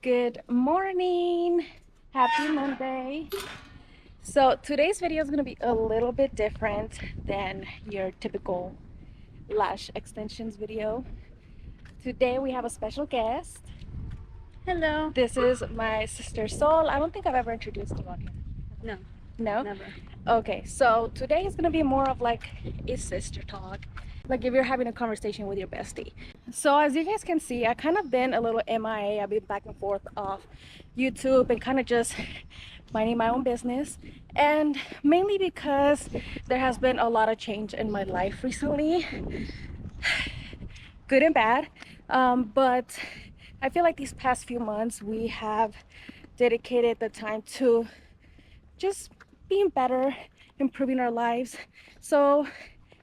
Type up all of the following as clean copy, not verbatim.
Good morning. Happy Monday. So today's video is going to be a little bit different than your typical lash extensions video. Today we have a special guest. Hello. This is my sister Sol. I don't think I've ever introduced you on here. No, No? never. Okay, so today is going to be more of like a sister talk. Like if you're having a conversation with your bestie. So as you guys can see, I kind of been a little MIA. I've been back and forth off YouTube and kind of just minding my own business, and mainly because there has been a lot of change in my life recently, good and bad. But I feel like these past few months we have dedicated the time to just being better, improving our lives. So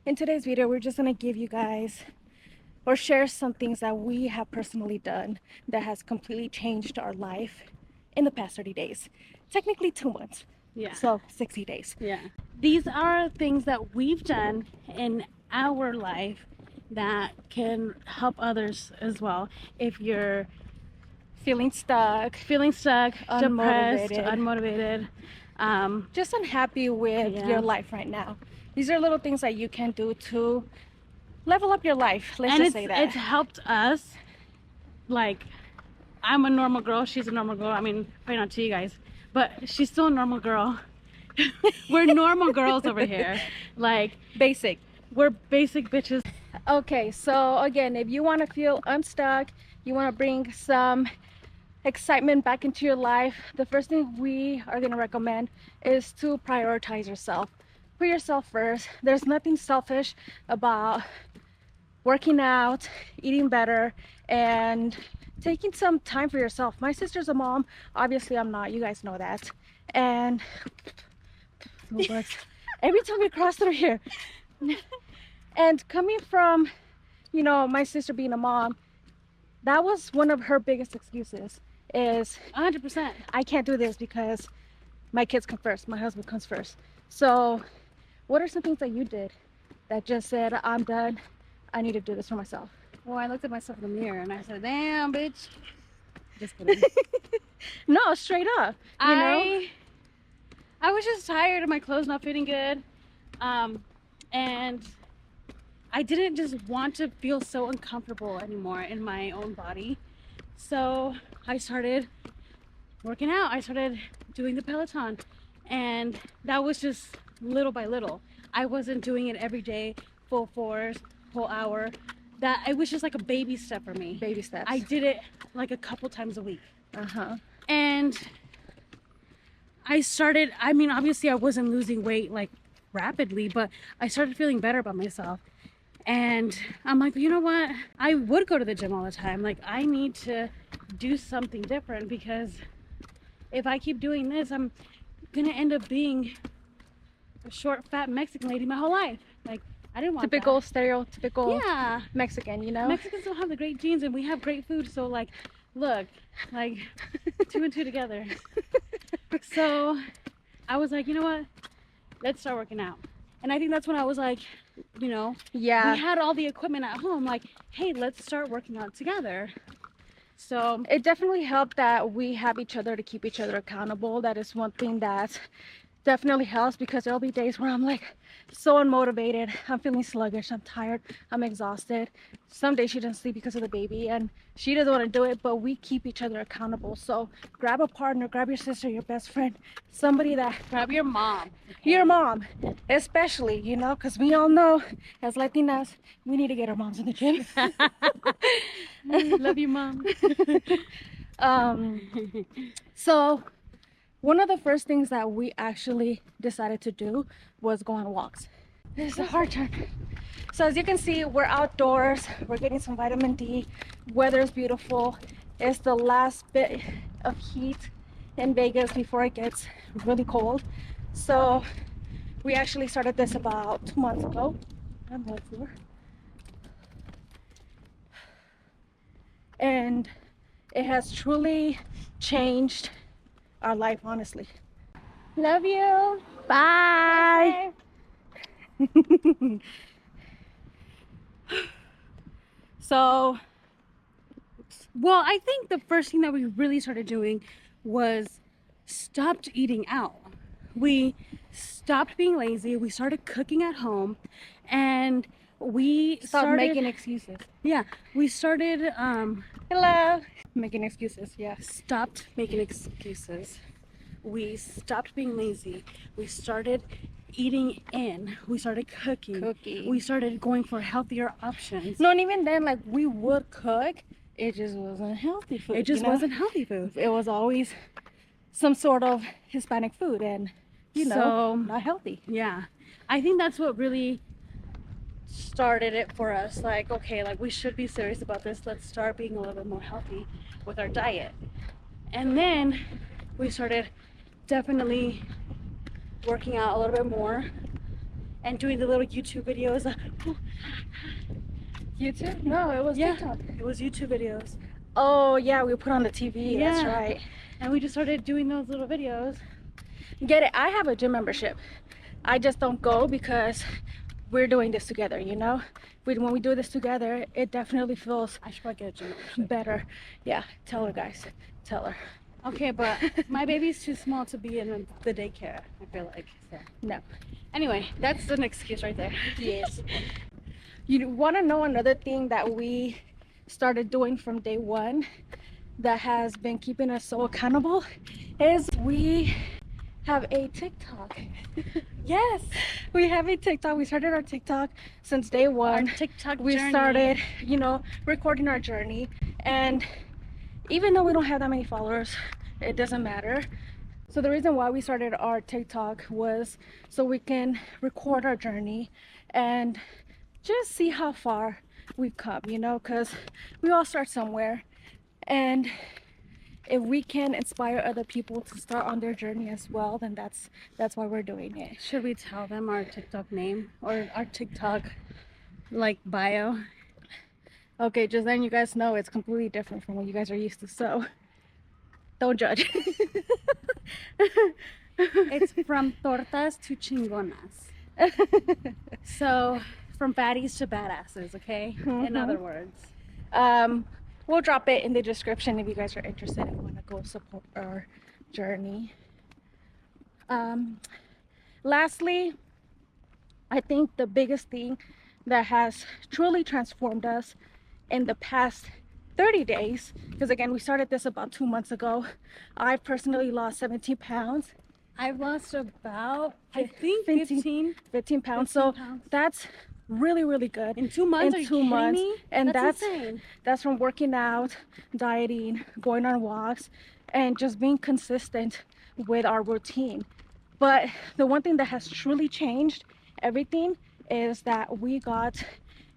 in today's video, we're just gonna give you guys or share some things that we have personally done that has completely changed our life in the past 30 days. Technically 2 months. Yeah. So 60 days. Yeah. These are things that we've done in our life that can help others as well. If you're Feeling stuck, depressed, unmotivated, unmotivated, just unhappy with Yeah. your life right now. These are little things that you can do to level up your life. Let's and just say that. it's helped us. Like, I'm a normal girl. She's a normal girl. I mean, probably not to you guys, but she's still a normal girl. We're normal girls over here. Like, Basic. we're basic bitches. Okay, so again, if you want to feel unstuck, you want to bring some excitement back into your life, the first thing we are going to recommend is to prioritize yourself. Put yourself first. There's nothing selfish about working out, eating better, and taking some time for yourself. My sister's a mom. Obviously, I'm not. You guys know that. And every time we cross through here, and coming from, my sister being a mom, that was one of her biggest excuses is 100%. I can't do this because my kids come first, my husband comes first. So what are some things that you did that just said, I'm done, I need to do this for myself? Well, I looked at myself in the mirror and I said, damn, bitch. Just kidding. No, straight up, I was just tired of my clothes not fitting good. And I didn't just want to feel so uncomfortable anymore in my own body. So I started working out. I started doing the Peloton. And that was just little by little. I wasn't doing it every day, full force, whole hour. That it was just like a baby step for me. Baby steps. I did it like a couple times a week. Uh-huh. And I started, I mean, obviously I wasn't losing weight like rapidly, but I started feeling better about myself. And I'm like, you know what? I would go to the gym all the time. Like, I need to do something different, because if I keep doing this, I'm gonna end up being a short, fat Mexican lady my whole life. Like, I didn't want Typical, that. stereotypical Yeah. Mexican, Mexicans don't have the great genes, and we have great food. So, like, look, like 2 and 2 together. So I was like, you know what? Let's start working out. And I think that's when I was like, Yeah. we had all the equipment at home. Like, hey, let's start working out together. So It definitely helped that we have each other to keep each other accountable. That is one thing that definitely helps, because there'll be days where I'm like so unmotivated, I'm feeling sluggish, I'm tired, I'm exhausted. Some days she doesn't sleep because of the baby and she doesn't want to do it, but we keep each other accountable. So grab a partner, grab your sister, your best friend, somebody that grab your mom. Okay? your mom especially, because we all know as Latinas we need to get our moms in the gym. Love you, Mom. So one of the first things that we actually decided to do was go on walks. This is a hard turn. So as you can see, we're outdoors, we're getting some vitamin D, weather is beautiful. It's the last bit of heat in Vegas before it gets really cold. So we actually started this about 2 months ago. And it has truly changed our life, honestly. Love you. Bye. So, oops. Well, I think the first thing that we really started doing was stopped eating out. We stopped being lazy. We started cooking at home, and we Stop started making excuses. yeah, we started Hello. Making excuses. Yes. stopped making excuses. We stopped being lazy. We started eating in. We started cooking. We started going for healthier options. No, and even then, like we would cook, it just wasn't healthy food. It just you know? wasn't healthy food. It was always some sort of Hispanic food, and not healthy. Yeah, I think that's what really started it for us. Like, okay, like we should be serious about this. Let's start being a little bit more healthy with our diet. And then we started definitely working out a little bit more and doing the little YouTube videos. YouTube? No, it was TikTok. It was YouTube videos. Oh yeah, we put on the TV. That's Yeah. right. And we just started doing those little videos. Get it? I have a gym membership. I just don't go because we're doing this together. When we do this together, it definitely feels I should probably get a gym membership. better. Yeah, tell her, guys. Tell her. Okay, but my baby's too small to be in the daycare, I feel like. So. No. Anyway, that's an excuse right there. Yes. You want to know another thing that we started doing from day one that has been keeping us so accountable is we have a TikTok. Yes, we have a TikTok. We started our TikTok since day one. our TikTok We journey. started, recording our journey, and even though we don't have that many followers, it doesn't matter. So the reason why we started our TikTok was so we can record our journey and just see how far we've come, because we all start somewhere, and if we can inspire other people to start on their journey as well, then that's why we're doing it. Should we tell them our TikTok name or our TikTok bio? Okay, just then you guys know it's completely different from what you guys are used to, so don't judge. It's from tortas to chingonas. So from fatties to badasses, okay? In other words. We'll drop it in the description if you guys are interested and want to go support our journey. Lastly, I think the biggest thing that has truly transformed us in the past 30 days, because again, we started this about 2 months ago. I personally lost 17 pounds. I've lost about, I think, 15 pounds. 15 So pounds. that's really, really good. In 2 months? In Are you 2 kidding months. me? And that's insane. that's from working out, dieting, going on walks, and just being consistent with our routine. But the one thing that has truly changed everything is that we got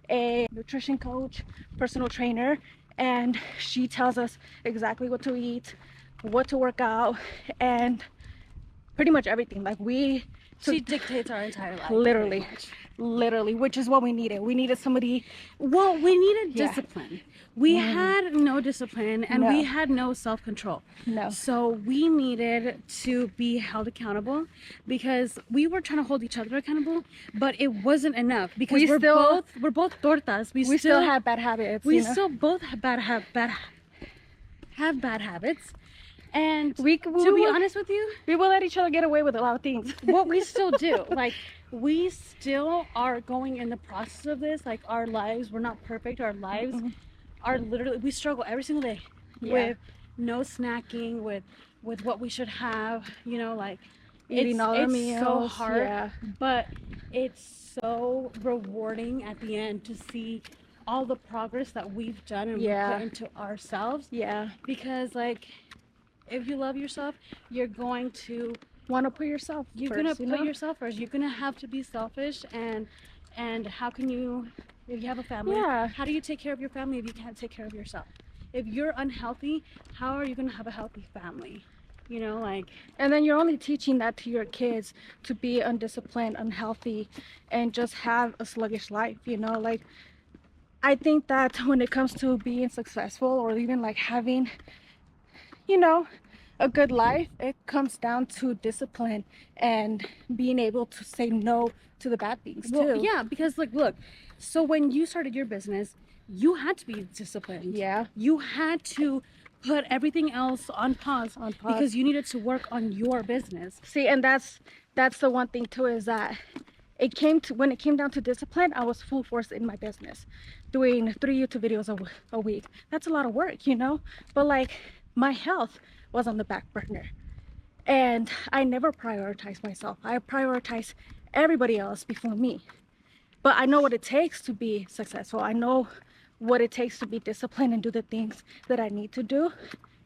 a nutrition coach, personal trainer, and she tells us exactly what to eat, what to work out, and pretty much everything. Like She dictates our entire life. Literally, which is what we needed. We needed somebody. Well, we needed Yeah. discipline. We had no discipline, and No. we had no self-control. No. So we needed to be held accountable because we were trying to hold each other accountable, but it wasn't enough because we're both tortas. We still have bad habits. We still both have bad habits. And to be honest with you, we will let each other get away with a lot of things. what we still do, like we still are going in the process of this. Like our lives, we're not perfect. Our lives are literally, we struggle every single day with no snacking, with what we should have, like Eating all our meals. It's so hard, Yeah. but it's so rewarding at the end to see all the progress that we've done and we put into ourselves. Yeah. Because like, if you love yourself, you're going to want to put yourself you're first, gonna put yourself first. You're gonna have to be selfish, and how can you, if you have a family, how do you take care of your family if you can't take care of yourself? If you're unhealthy, how are you gonna have a healthy family? And then you're only teaching that to your kids, to be undisciplined, unhealthy, and just have a sluggish life. I think that when it comes to being successful, or even like having a good life, it comes down to discipline and being able to say no to the bad things too. Yeah, because like, look, so when you started your business, you had to be disciplined. Yeah. You had to put everything else on pause, because you needed to work on your business. See, and that's the one thing too, is that when it came down to discipline, I was full force in my business, doing 3 YouTube videos a week. That's a lot of work, you know, but like my health was on the back burner, and I never prioritized myself. I prioritized everybody else before me. But I know what it takes to be successful. I know what it takes to be disciplined and do the things that I need to do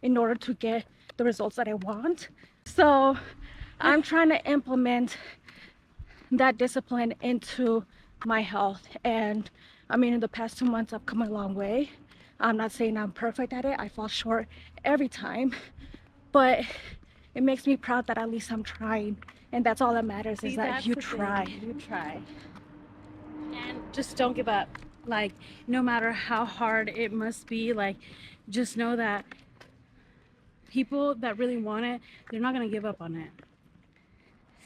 in order to get the results that I want. So I'm trying to implement that discipline into my health. And I mean, in the past 2 months, I've come a long way. I'm not saying I'm perfect at it. I fall short every time, but it makes me proud that at least I'm trying. And that's all that matters, is that you try. You try. And just don't give up. Like, no matter how hard it must be, like, just know that people that really want it, they're not going to give up on it.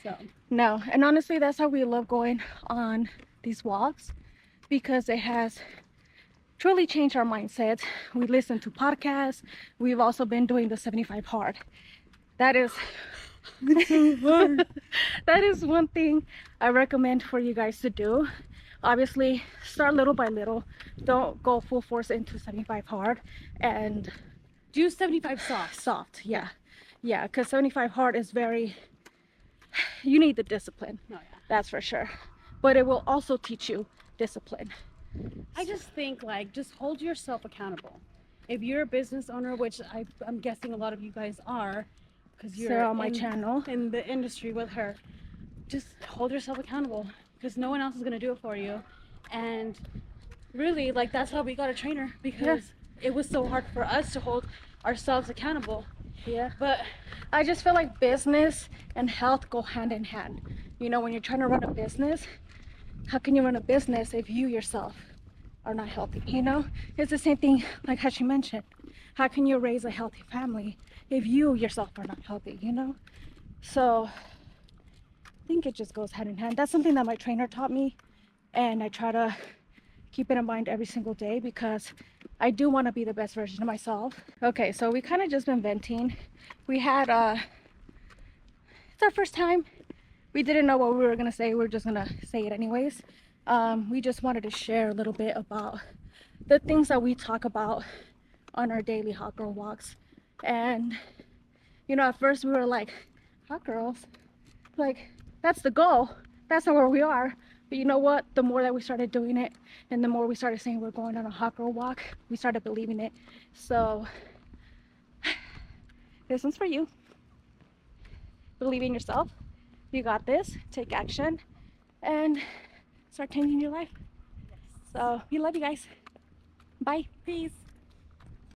So No, and honestly, that's how we love going on these walks, because it has truly changed our mindset. We listen to podcasts. We've also been doing the 75 hard. That is that is one thing I recommend for you guys to do. Obviously, start little by little. Don't go full force into 75 hard, and do 75 soft. Yeah, because 75 hard is very, you need the discipline. Oh, yeah. That's for sure. But it will also teach you discipline. I just think, like, just hold yourself accountable. If you're a business owner, which I'm guessing a lot of you guys are, because you're on my channel in the industry with her, just hold yourself accountable, because no one else is going to do it for you. And really, like, that's how we got a trainer, because it was so hard for us to hold ourselves accountable. Yeah. But I just feel like business and health go hand in hand. You know, when you're trying to run a business, how can you run a business if you yourself are not healthy? You know, it's the same thing like how she mentioned. How can you raise a healthy family if you yourself are not healthy, you know? So I think it just goes hand in hand. That's something that my trainer taught me, and I try to keep it in mind every single day, because I do want to be the best version of myself. Okay, so we kind of just been venting. We had it's our first time. We didn't know what we were gonna say. We were just gonna say it anyways. We just wanted to share a little bit about the things that we talk about on our daily hot girl walks. And you know, at first we were like, hot girls, like, that's the goal, that's not where we are. But you know what, the more that we started doing it, and the more we started saying we're going on a hot girl walk, we started believing it. So this one's for you. Believe in yourself. You got this. Take action and start changing your life. So we love you guys. Bye. peace.